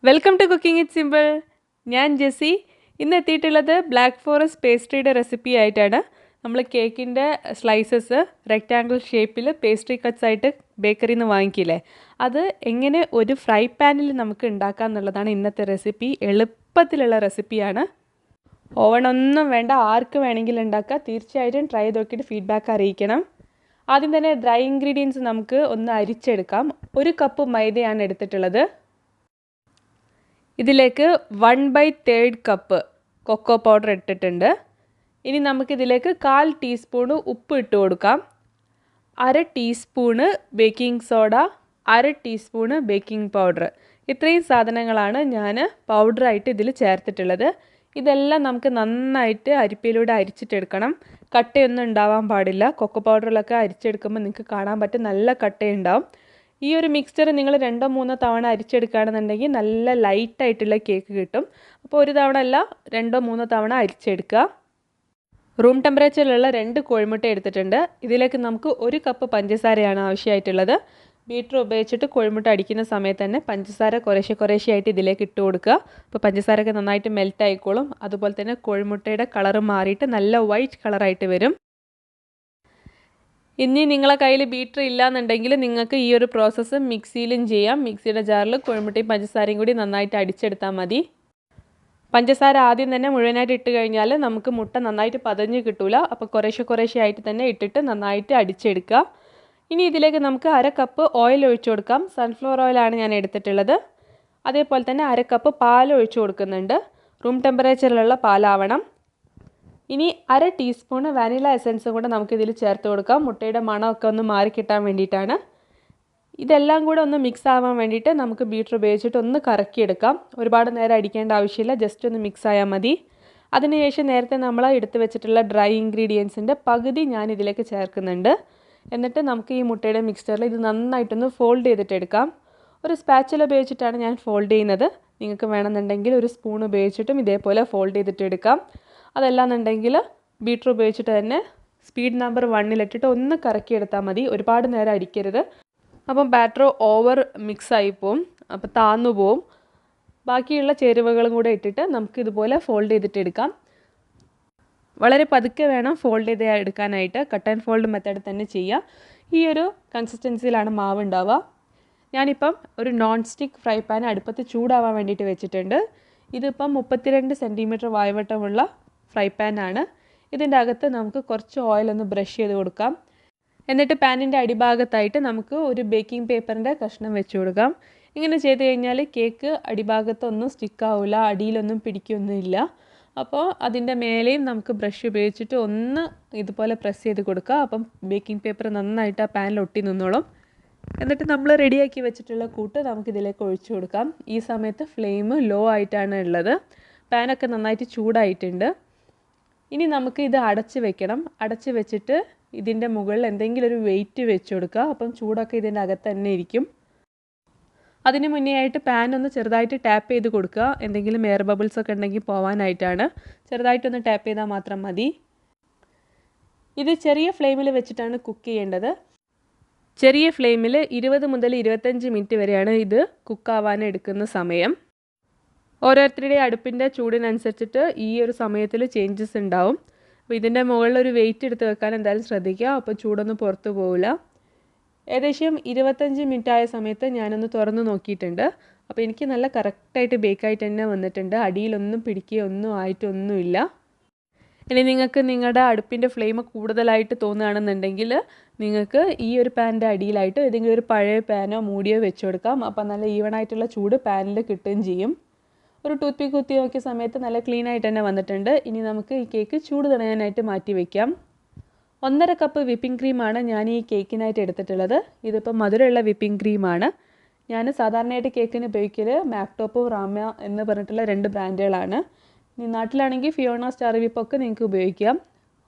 Welcome to cooking it simple. ഞാൻ ജെസ്സി. ഇന്ന് എത്തിയിട്ടുള്ളത് ബ്ലാക്ക് ഫോറസ്റ്റ് പേസ്ട്രിയുടെ റെസിപ്പി ആയിട്ടാണ്. നമ്മൾ കേക്കിൻ്റെ സ്ലൈസസ് റെക്റ്റാങ്കിൾ ഷേപ്പിൽ പേസ്ട്രി കട്ട്സ് ആയിട്ട് ബേക്കറിയിൽ നിന്ന് വാങ്ങിക്കില്ലേ, അത് എങ്ങനെ ഒരു ഫ്രൈ പാനിൽ നമുക്ക് ഉണ്ടാക്കാം എന്നുള്ളതാണ് ഇന്നത്തെ റെസിപ്പി. എളുപ്പത്തിലുള്ള റെസിപ്പിയാണ്. ഓവണൊന്നും വേണ്ട, ആർക്ക് വേണമെങ്കിലും ഉണ്ടാക്കാം. തീർച്ചയായിട്ടും ട്രൈ ചെയ്ത് നോക്കിയിട്ട് ഫീഡ്ബാക്ക് അറിയിക്കണം. ആദ്യം തന്നെ ഡ്രൈ ഇൻഗ്രീഡിയൻസ് നമുക്ക് ഒന്ന് അരിച്ചെടുക്കാം. 1 കപ്പ് മൈദയാണ് എടുത്തിട്ടുള്ളത്. ഇതിലേക്ക് 1/3 കപ്പ് കൊക്കോ പൗഡർ ഇട്ടിട്ടുണ്ട്. ഇനി നമുക്കിതിലേക്ക് 1/4 ടീസ്പൂണ് ഉപ്പ് ഇട്ട് കൊടുക്കാം. 1/2 teaspoon baking soda, 1/2 teaspoon baking powder. ഇത്രയും സാധനങ്ങളാണ് ഞാൻ പൗഡറായിട്ട് ഇതിൽ ചേർത്തിട്ടുള്ളത്. ഇതെല്ലാം നമുക്ക് നന്നായിട്ട് അരിപ്പയിലൂടെ അരിച്ചിട്ടെടുക്കണം. കട്ടയൊന്നും ഉണ്ടാവാൻ പാടില്ല. കൊക്കോ പൗഡറിലൊക്കെ അരിച്ചെടുക്കുമ്പോൾ നിങ്ങൾക്ക് കാണാൻ പറ്റും, നല്ല കട്ടയുണ്ടാവും. ഈ ഒരു മിക്സ്ചർ നിങ്ങൾ 2-3 തവണ അരിച്ചെടുക്കുകയാണെന്നുണ്ടെങ്കിൽ നല്ല ലൈറ്റായിട്ടുള്ള കേക്ക് കിട്ടും. അപ്പോൾ ഒരു തവണ അല്ല, 2-3 തവണ അരിച്ചെടുക്കുക. റൂം ടെമ്പറേച്ചറിലുള്ള 2 കോഴിമുട്ട എടുത്തിട്ടുണ്ട്. ഇതിലേക്ക് നമുക്ക് 1 കപ്പ് പഞ്ചസാരയാണ് ആവശ്യമായിട്ടുള്ളത്. ബീറ്റർ ഉപയോഗിച്ചിട്ട് കോഴിമുട്ട അടിക്കുന്ന സമയത്ത് തന്നെ പഞ്ചസാര കുറേശ്ശെയായിട്ട് ഇതിലേക്ക് ഇട്ട് കൊടുക്കുക. അപ്പോൾ പഞ്ചസാരയൊക്കെ നന്നായിട്ട് മെൽറ്റ് ആയിക്കോളും. അതുപോലെ തന്നെ കോഴിമുട്ടയുടെ കളറ് മാറിയിട്ട് നല്ല വൈറ്റ് കളറായിട്ട് വരും. ഇനി നിങ്ങളെ കയ്യിൽ ബീറ്റർ ഇല്ലയെന്നുണ്ടെങ്കിൽ നിങ്ങൾക്ക് ഈ ഒരു പ്രോസസ്സ് മിക്സിയിലും ചെയ്യാം. മിക്സിയുടെ ജാറിൽ കോഴിമുട്ടയും പഞ്ചസാരയും കൂടി നന്നായിട്ട് അടിച്ചെടുത്താൽ മതി. പഞ്ചസാര ആദ്യം തന്നെ മുഴുവനായിട്ട് ഇട്ട് കഴിഞ്ഞാൽ നമുക്ക് മുട്ട നന്നായിട്ട് പതഞ്ഞ് കിട്ടില്ല. അപ്പോൾ കുറേശ്ശെയായിട്ട് തന്നെ ഇട്ടിട്ട് നന്നായിട്ട് അടിച്ചെടുക്കുക. ഇനി ഇതിലേക്ക് നമുക്ക് 1/2 കപ്പ് ഓയിൽ ഒഴിച്ചു കൊടുക്കാം. സൺഫ്ലവർ ഓയിലാണ് ഞാൻ എടുത്തിട്ടുള്ളത്. അതേപോലെ തന്നെ 1/2 കപ്പ് പാൽ ഒഴിച്ചു കൊടുക്കുന്നുണ്ട്. റൂം ടെമ്പറേച്ചറിലുള്ള പാലാവണം. ഇനി 1/2 ടീസ്പൂണ് വാനില എസൻസും കൂടെ നമുക്കിതിൽ ചേർത്ത് കൊടുക്കാം. മുട്ടയുടെ മണമൊക്കെ ഒന്ന് മാറിക്കിട്ടാൻ വേണ്ടിയിട്ടാണ്. ഇതെല്ലാം കൂടെ ഒന്ന് മിക്സ് ആവാൻ വേണ്ടിയിട്ട് നമുക്ക് ബീറ്റർ ഉപയോഗിച്ചിട്ട് ഒന്ന് കറക്കിയെടുക്കാം. ഒരുപാട് നേരം അടിക്കേണ്ട ആവശ്യമില്ല, ജസ്റ്റ് ഒന്ന് മിക്സ് ആയാൽ മതി. അതിനുശേഷം നേരത്തെ നമ്മൾ എടുത്ത് വെച്ചിട്ടുള്ള ഡ്രൈ ഇൻഗ്രീഡിയൻസിൻ്റെ പകുതി ഞാൻ ഇതിലേക്ക് ചേർക്കുന്നുണ്ട്. എന്നിട്ട് നമുക്ക് ഈ മുട്ടയുടെ മിക്സ്ചറിൽ ഇത് നന്നായിട്ടൊന്ന് ഫോൾഡ് ചെയ്തിട്ടെടുക്കാം. ഒരു സ്പാച്ചുല ഉപയോഗിച്ചിട്ടാണ് ഞാൻ ഫോൾഡ് ചെയ്യുന്നത്. നിങ്ങൾക്ക് വേണമെന്നുണ്ടെങ്കിൽ ഒരു സ്പൂൺ ഉപയോഗിച്ചിട്ടും ഇതേപോലെ ഫോൾഡ് ചെയ്തിട്ടെടുക്കാം. അതല്ലാന്നുണ്ടെങ്കിൽ ബീറ്റർ ഉപയോഗിച്ചിട്ട് തന്നെ സ്പീഡ് നമ്പർ 1-ലിട്ടിട്ട് ഒന്ന് കറക്കിയെടുത്താൽ മതി. ഒരുപാട് നേരം അടിക്കരുത്, അപ്പം ബാറ്റർ ഓവർ മിക്സായി പോവും, അപ്പോൾ താന്നു പോവും. ബാക്കിയുള്ള ചേരുവകളും കൂടെ ഇട്ടിട്ട് നമുക്ക് ഇതുപോലെ ഫോൾഡ് ചെയ്തിട്ടെടുക്കാം. വളരെ പതുക്കെ വേണം ഫോൾഡ് ചെയ്ത് എടുക്കാനായിട്ട്. കട്ട് ആൻഡ് ഫോൾഡ് മെത്തേഡ് തന്നെ ചെയ്യുക. ഈ ഒരു കൺസിസ്റ്റൻസിയിലാണ് മാവ് ഉണ്ടാവുക. ഞാനിപ്പം ഒരു നോൺ സ്റ്റിക്ക് ഫ്രൈ പാൻ അടുപ്പത്ത് ചൂടാവാൻ വേണ്ടിയിട്ട് വെച്ചിട്ടുണ്ട്. ഇതിപ്പം 32 സെൻറ്റിമീറ്റർ വായവട്ടമുള്ള ഫ്രൈ പാനാണ്. ഇതിൻ്റെ അകത്ത് നമുക്ക് കുറച്ച് ഓയിലൊന്ന് ബ്രഷ് ചെയ്ത് കൊടുക്കാം. എന്നിട്ട് പാനിൻ്റെ അടിഭാഗത്തായിട്ട് നമുക്ക് ഒരു ബേക്കിംഗ് പേപ്പറിൻ്റെ കഷ്ണം വെച്ച് കൊടുക്കാം. ഇങ്ങനെ ചെയ്ത് കഴിഞ്ഞാൽ കേക്ക് അടിഭാഗത്തൊന്നും സ്റ്റിക്കാവില്ല, അടിയിലൊന്നും പിടിക്കൊന്നുമില്ല. അപ്പോൾ അതിൻ്റെ മേലെയും നമുക്ക് ബ്രഷ് ഉപയോഗിച്ചിട്ട് ഒന്ന് ഇതുപോലെ പ്രസ് ചെയ്ത് കൊടുക്കുക. അപ്പം ബേക്കിംഗ് പേപ്പർ നന്നായിട്ട് ആ പാനിൽ ഒട്ടി നിന്നോളും. എന്നിട്ട് നമ്മൾ റെഡിയാക്കി വെച്ചിട്ടുള്ള കൂട്ട് നമുക്കിതിലേക്ക് ഒഴിച്ചു കൊടുക്കാം. ഈ സമയത്ത് ഫ്ലെയിം ലോ ആയിട്ടാണ് ഉള്ളത്. പാനൊക്കെ നന്നായിട്ട് ചൂടായിട്ടുണ്ട്. ഇനി നമുക്ക് ഇത് അടച്ച് വെക്കണം. അടച്ച് വെച്ചിട്ട് ഇതിൻ്റെ മുകളിൽ എന്തെങ്കിലും ഒരു വെയിറ്റ് വെച്ച് കൊടുക്കുക. അപ്പം ചൂടൊക്കെ ഇതിൻ്റെ അകത്ത് തന്നെ ഇരിക്കും. അതിന് മുന്നേ ആയിട്ട് പാൻ ഒന്ന് ചെറുതായിട്ട് ടാപ്പ് ചെയ്ത് കൊടുക്കുക. എന്തെങ്കിലും എയർ ബബിൾസ് ഒക്കെ ഉണ്ടെങ്കിൽ പോകാനായിട്ടാണ്. ചെറുതായിട്ടൊന്ന് ടാപ്പ് ചെയ്താൽ മാത്രം മതി. ഇത് ചെറിയ ഫ്ലെയിമിൽ വെച്ചിട്ടാണ് കുക്ക് ചെയ്യേണ്ടത്. ചെറിയ ഫ്ലെയിമിൽ 20 മുതൽ 25 മിനിറ്റ് വരെയാണ് ഇത് കുക്കാവാൻ എടുക്കുന്ന സമയം. ഓരോരുത്തരുടെയും അടുപ്പിൻ്റെ ചൂടിനനുസരിച്ചിട്ട് ഈ ഒരു സമയത്തിൽ ചേഞ്ചസ് ഉണ്ടാവും. അപ്പോൾ ഇതിൻ്റെ മുകളിൽ ഒരു വെയിറ്റ് എടുത്ത് വെക്കാൻ എന്തായാലും ശ്രദ്ധിക്കുക. അപ്പോൾ ചൂടൊന്നും പുറത്തു പോവില്ല. ഏകദേശം 25 മിനിറ്റ് ആയ സമയത്ത് ഞാനൊന്ന് തുറന്ന് നോക്കിയിട്ടുണ്ട്. അപ്പോൾ എനിക്ക് നല്ല കറക്റ്റായിട്ട് ബേക്കായിട്ട് തന്നെ വന്നിട്ടുണ്ട്. അടിയിലൊന്നും പിടിക്കുകയൊന്നും ആയിട്ടൊന്നുമില്ല. ഇനി നിങ്ങൾക്ക് നിങ്ങളുടെ അടുപ്പിൻ്റെ ഫ്ലെയിം കൂടുതലായിട്ട് തോന്നുകയാണെന്നുണ്ടെങ്കിൽ നിങ്ങൾക്ക് ഈ ഒരു പാനിൻ്റെ അടിയിലായിട്ട് ഏതെങ്കിലും ഒരു പഴയ പാനോ മൂടിയോ വെച്ച് കൊടുക്കാം. അപ്പോൾ നല്ല ഈവണായിട്ടുള്ള ചൂട് പാനിൽ കിട്ടുകയും ചെയ്യും. ഒരു ടൂത്ത് പിക്ക് കുത്തി നോക്കിയ സമയത്ത് നല്ല ക്ലീൻ ആയിട്ട് തന്നെ വന്നിട്ടുണ്ട്. ഇനി നമുക്ക് ഈ കേക്ക് ചൂട് തടയാനായിട്ട് മാറ്റി വയ്ക്കാം. 1.5 കപ്പ് വിപ്പിംഗ് ക്രീമാണ് ഞാൻ ഈ കേക്കിനായിട്ട് എടുത്തിട്ടുള്ളത്. ഇതിപ്പോൾ മധുരമുള്ള വിപ്പിംഗ് ക്രീമാണ്. ഞാൻ സാധാരണയായിട്ട് കേക്കിന് ഉപയോഗിക്കൽ മാക്ടോപ്പ്, റാമ എന്ന് പറഞ്ഞിട്ടുള്ള 2 ബ്രാൻഡുകളാണ്. ഇനി നാട്ടിലാണെങ്കിൽ ഫിയോണ, സ്റ്റാർ വിപ്പൊക്കെ നിങ്ങൾക്ക് ഉപയോഗിക്കാം.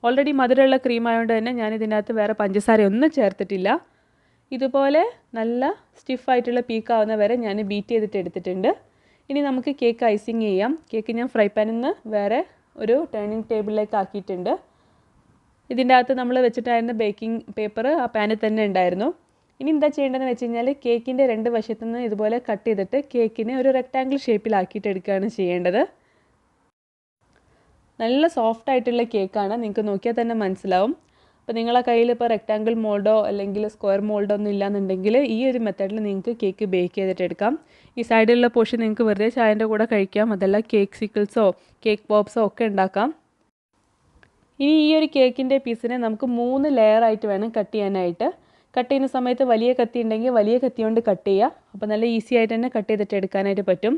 ഓൾറെഡി മധുരമുള്ള ക്രീം ആയതുകൊണ്ട് തന്നെ ഞാൻ ഇതിനകത്ത് വേറെ പഞ്ചസാര ഒന്നും ചേർത്തിട്ടില്ല. ഇതുപോലെ നല്ല സ്റ്റിഫായിട്ടുള്ള പീക്കാവുന്ന വരെ ഞാൻ ബീറ്റ് ചെയ്തിട്ട് എടുത്തിട്ടുണ്ട്. ഇനി നമുക്ക് കേക്ക് ഐസിങ് ചെയ്യാം. കേക്ക് ഞാൻ ഫ്രൈ പാനിൽ നിന്ന് വേറെ ഒരു ടേണിംഗ് ടേബിളിലേക്ക് ആക്കിയിട്ടുണ്ട്. ഇതിൻ്റെ അകത്ത് നമ്മൾ വെച്ചിട്ടായിരുന്ന ബേക്കിംഗ് പേപ്പർ ആ പാനിൽ തന്നെ ഉണ്ടായിരുന്നു. ഇനി എന്താ ചെയ്യേണ്ടതെന്ന് വെച്ച് കഴിഞ്ഞാൽ കേക്കിൻ്റെ 2 വശത്തു നിന്ന് ഇതുപോലെ കട്ട് ചെയ്തിട്ട് കേക്കിനെ ഒരു റെക്റ്റാങ്കിൾ ഷേപ്പിലാക്കിയിട്ട് എടുക്കുകയാണ് ചെയ്യേണ്ടത്. നല്ല സോഫ്റ്റ് ആയിട്ടുള്ള കേക്കാണ്, നിങ്ങൾക്ക് നോക്കിയാൽ തന്നെ മനസ്സിലാവും. അപ്പോൾ നിങ്ങളെ കയ്യിൽ ഇപ്പോൾ റെക്റ്റാങ്കിൾ മോൾഡോ അല്ലെങ്കിൽ സ്ക്വയർ മോൾഡോ ഒന്നും ഇല്ലാന്നുണ്ടെങ്കിൽ ഈ ഒരു മെത്തേഡിൽ നിങ്ങൾക്ക് കേക്ക് ബേക്ക് ചെയ്തിട്ട് എടുക്കാം. ഈ സൈഡിലുള്ള പോർഷൻ നിങ്ങൾക്ക് വെറുതെ ചായൻ്റെ കൂടെ കഴിക്കാം, അതല്ല കേക്ക് സിക്കിൾസോ കേക്ക് പോപ്സോ ഒക്കെ ഉണ്ടാക്കാം. ഇനി ഈ ഒരു കേക്കിൻ്റെ പീസിനെ നമുക്ക് 3 ലെയറായിട്ട് വേണം കട്ട് ചെയ്യാനായിട്ട്. കട്ട് ചെയ്യുന്ന സമയത്ത് വലിയ കത്തി ഉണ്ടെങ്കിൽ വലിയ കത്തി കൊണ്ട് കട്ട് ചെയ്യുക. അപ്പോൾ നല്ല ഈസി ആയിട്ട് തന്നെ കട്ട് ചെയ്തിട്ട് എടുക്കാനായിട്ട് പറ്റും.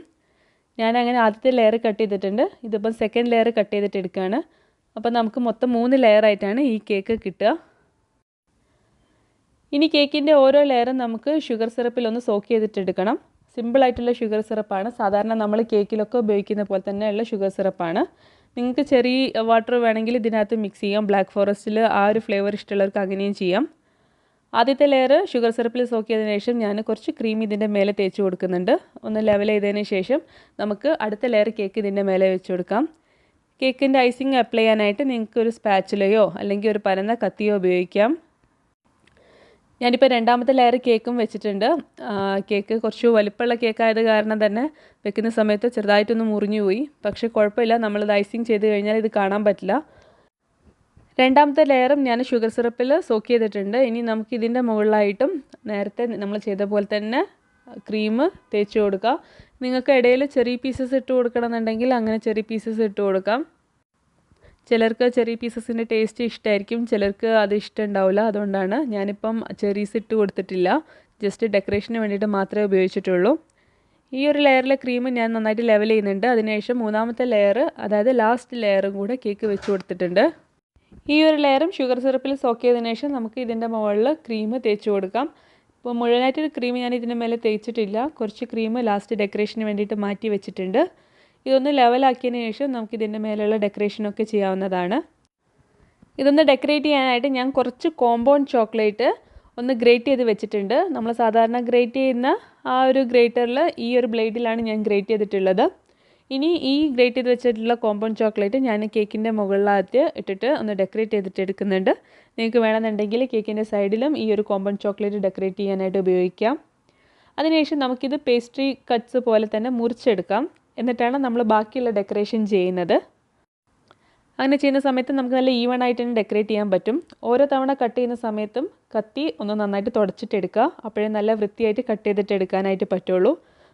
ഞാനങ്ങനെ ആദ്യത്തെ ലെയർ കട്ട് ചെയ്തിട്ടുണ്ട്, ഇതിപ്പം സെക്കൻഡ് ലെയർ കട്ട് ചെയ്തിട്ട് എടുക്കുകയാണ്. അപ്പോൾ നമുക്ക് മൊത്തം 3 ലെയറായിട്ടാണ് ഈ കേക്ക് കിട്ടുക. ഇനി കേക്കിൻ്റെ ഓരോ ലെയറും നമുക്ക് ഷുഗർ സിറപ്പിലൊന്ന് സോക്ക് ചെയ്തിട്ടെടുക്കണം. സിമ്പിളായിട്ടുള്ള ഷുഗർ സിറപ്പാണ്, സാധാരണ നമ്മൾ കേക്കിലൊക്കെ ഉപയോഗിക്കുന്ന പോലെ തന്നെയുള്ള ഷുഗർ സിറപ്പാണ്. നിങ്ങൾക്ക് ചെറി വാട്ടർ വേണമെങ്കിൽ ഇതിനകത്ത് മിക്സ് ചെയ്യാം. ബ്ലാക്ക് ഫോറസ്റ്റിൽ ആ ഒരു ഫ്ലേവർ ഇഷ്ടമുള്ളവർക്ക് അങ്ങനെയും ചെയ്യാം. ആദ്യത്തെ ലെയർ ഷുഗർ സിറപ്പിൽ സോക്ക് ചെയ്തതിന് ശേഷം ഞാൻ കുറച്ച് ക്രീം ഇതിൻ്റെ മേലെ തേച്ച് കൊടുക്കുന്നുണ്ട്. ഒന്ന് ലെവൽ ചെയ്തതിന് ശേഷം നമുക്ക് അടുത്ത ലെയർ കേക്ക് ഇതിൻ്റെ മേലെ വെച്ച് കൊടുക്കാം. കേക്കിൻ്റെ ഐസിങ് അപ്ലൈ ചെയ്യാനായിട്ട് നിങ്ങൾക്ക് ഒരു സ്പാച്ചുലയോ അല്ലെങ്കിൽ ഒരു പരന്ന കത്തിയോ ഉപയോഗിക്കാം. ഞാനിപ്പോൾ രണ്ടാമത്തെ ലെയർ കേക്കും വെച്ചിട്ടുണ്ട്. കേക്ക് കുറച്ച് വലിപ്പമുള്ള കേക്കായത് കാരണം തന്നെ വെക്കുന്ന സമയത്ത് ചെറുതായിട്ടൊന്ന് മുറിഞ്ഞു പോയി. പക്ഷേ കുഴപ്പമില്ല, നമ്മളിത് ഐസിങ് ചെയ്ത് കഴിഞ്ഞാൽ ഇത് കാണാൻ പറ്റില്ല. രണ്ടാമത്തെ ലെയറും ഞാൻ ഷുഗർ സിറപ്പിൽ സോക്ക് ചെയ്തിട്ടുണ്ട്. ഇനി നമുക്ക് ഇതിൻ്റെ മുകളിലായിട്ടും നേരത്തെ നമ്മൾ ചെയ്ത പോലെ തന്നെ ക്രീം തേച്ച് കൊടുക്കുക. നിങ്ങൾക്ക് ഇടയിൽ ചെറിയ പീസസ് ഇട്ട് കൊടുക്കണമെന്നുണ്ടെങ്കിൽ അങ്ങനെ ചെറിയ പീസസ് ഇട്ട് കൊടുക്കാം. ചിലർക്ക് ചെറിയ പീസസിൻ്റെ ടേസ്റ്റ് ഇഷ്ടമായിരിക്കും, ചിലർക്ക് അത് ഇഷ്ടമുണ്ടാവില്ല. അതുകൊണ്ടാണ് ഞാനിപ്പം ചെറീസ് ഇട്ട് കൊടുത്തിട്ടില്ല, ജസ്റ്റ് ഡെക്കറേഷന് വേണ്ടിയിട്ട് മാത്രമേ ഉപയോഗിച്ചിട്ടുള്ളൂ. ഈ ഒരു ലെയറിലെ ക്രീം ഞാൻ നന്നായിട്ട് ലെവൽ ചെയ്യുന്നുണ്ട്. അതിനുശേഷം മൂന്നാമത്തെ ലെയർ, അതായത് ലാസ്റ്റ് ലെയറും കൂടെ കേക്ക് വെച്ച് കൊടുത്തിട്ടുണ്ട്. ഈ ഒരു ലെയറും ഷുഗർ സിറപ്പിൽ സോക്ക് ചെയ്തതിന് ശേഷം നമുക്ക് ഇതിൻ്റെ മുകളിൽ ക്രീം തേച്ച് കൊടുക്കാം. ഇപ്പോൾ മുഴുവനായിട്ടൊരു ക്രീം ഞാൻ ഇതിൻ്റെ മേലെ തേച്ചിട്ടില്ല, കുറച്ച് ക്രീം ലാസ്റ്റ് ഡെക്കറേഷന് വേണ്ടിയിട്ട് മാറ്റി വെച്ചിട്ടുണ്ട്. ഇതൊന്ന് ലെവലാക്കിയതിന് ശേഷം നമുക്ക് ഇതിൻ്റെ മേലെയുള്ള ഡെക്കറേഷനൊക്കെ ചെയ്യാവുന്നതാണ്. ഇതൊന്ന് ഡെക്കറേറ്റ് ചെയ്യാനായിട്ട് ഞാൻ കുറച്ച് കോമ്പൗണ്ട് ചോക്ലേറ്റ് ഒന്ന് ഗ്രേറ്റ് ചെയ്ത് വെച്ചിട്ടുണ്ട്. നമ്മൾ സാധാരണ ഗ്രേറ്റ് ചെയ്യുന്ന ആ ഒരു ഗ്രേറ്ററിൽ ഈ ഒരു ബ്ലേഡിലാണ് ഞാൻ ഗ്രേറ്റ് ചെയ്തിട്ടുള്ളത്. ഇനി ഈ ഗ്രേറ്റ് ചെയ്ത് വെച്ചിട്ടുള്ള കോമ്പൗണ്ട് ചോക്ലേറ്റ് ഞാൻ കേക്കിൻ്റെ മുകളിലകത്ത് ഇട്ടിട്ട് ഒന്ന് ഡെക്കറേറ്റ് ചെയ്തിട്ട് എടുക്കുന്നുണ്ട്. നിങ്ങൾക്ക് വേണമെന്നുണ്ടെങ്കിൽ കേക്കിൻ്റെ സൈഡിലും ഈ ഒരു കോമ്പൗണ്ട് ചോക്ലേറ്റ് ഡെക്കറേറ്റ് ചെയ്യാനായിട്ട് ഉപയോഗിക്കാം. അതിനുശേഷം നമുക്കിത് പേസ്ട്രി കട്ട്സ് പോലെ തന്നെ മുറിച്ചെടുക്കാം. എന്നിട്ടാണ് നമ്മൾ ബാക്കിയുള്ള ഡെക്കറേഷൻ ചെയ്യുന്നത്. അങ്ങനെ ചെയ്യുന്ന സമയത്ത് നമുക്ക് നല്ല ഈവൺ ആയിട്ട് തന്നെ ഡെക്കറേറ്റ് ചെയ്യാൻ പറ്റും. ഓരോ തവണ കട്ട് ചെയ്യുന്ന സമയത്തും കത്തി ഒന്ന് നന്നായിട്ട് തുടച്ചിട്ടെടുക്കുക, അപ്പോഴേ നല്ല വൃത്തിയായിട്ട് കട്ട് ചെയ്തിട്ട് എടുക്കാനായിട്ട് പറ്റുള്ളൂ.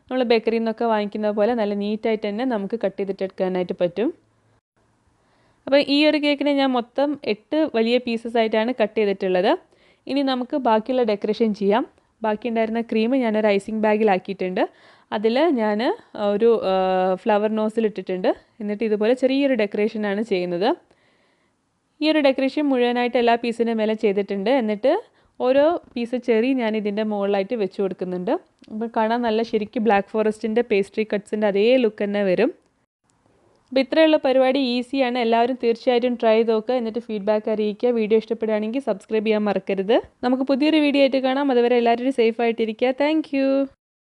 നമ്മൾ ബേക്കറിയിൽ നിന്നൊക്കെ വാങ്ങിക്കുന്ന പോലെ നല്ല നീറ്റായിട്ട് തന്നെ നമുക്ക് കട്ട് ചെയ്തിട്ടെടുക്കാനായിട്ട് പറ്റും. അപ്പോൾ ഈ ഒരു കേക്കിനെ ഞാൻ മൊത്തം 8 വലിയ പീസസ് ആയിട്ടാണ് കട്ട് ചെയ്തിട്ടുള്ളത്. ഇനി നമുക്ക് ബാക്കിയുള്ള ഡെക്കറേഷൻ ചെയ്യാം. ബാക്കി ഉണ്ടായിരുന്ന ക്രീം ഞാനൊരു ഐസിങ് ബാഗിലാക്കിയിട്ടുണ്ട്. അതിൽ ഞാൻ ഒരു ഫ്ലവർ നോസിൽ ഇട്ടിട്ടുണ്ട്. എന്നിട്ട് ഇതുപോലെ ചെറിയൊരു ഡെക്കറേഷനാണ് ചെയ്യുന്നത്. ഈ ഒരു ഡെക്കറേഷൻ മുഴുവനായിട്ട് എല്ലാ പീസിൻ്റെ മേലെ ചെയ്തിട്ടുണ്ട്. എന്നിട്ട് ഓരോ പീസ് ചെറി ഞാൻ ഇതിൻ്റെ മുകളിലായിട്ട് വെച്ച് കൊടുക്കുന്നുണ്ട്. അപ്പോൾ കാണാൻ നല്ല ശരിക്കും ബ്ലാക്ക് ഫോറസ്റ്റിൻ്റെ പേസ്ട്രി കട്ട്സിൻ്റെ അതേ ലുക്ക് തന്നെ വരും. അപ്പോൾ ഇത്രയുള്ള പരിപാടി ഈസിയാണ്, എല്ലാവരും തീർച്ചയായിട്ടും ട്രൈ ചെയ്ത് നോക്കുക. എന്നിട്ട് ഫീഡ്ബാക്ക് അറിയിക്കുക. വീഡിയോ ഇഷ്ടപ്പെടുകയാണെങ്കിൽ സബ്സ്ക്രൈബ് ചെയ്യാൻ മറക്കരുത്. നമുക്ക് പുതിയൊരു വീഡിയോ ആയിട്ട് കാണാം. അതുവരെ എല്ലാവരും സേഫ് ആയിട്ടിരിക്കുക. താങ്ക്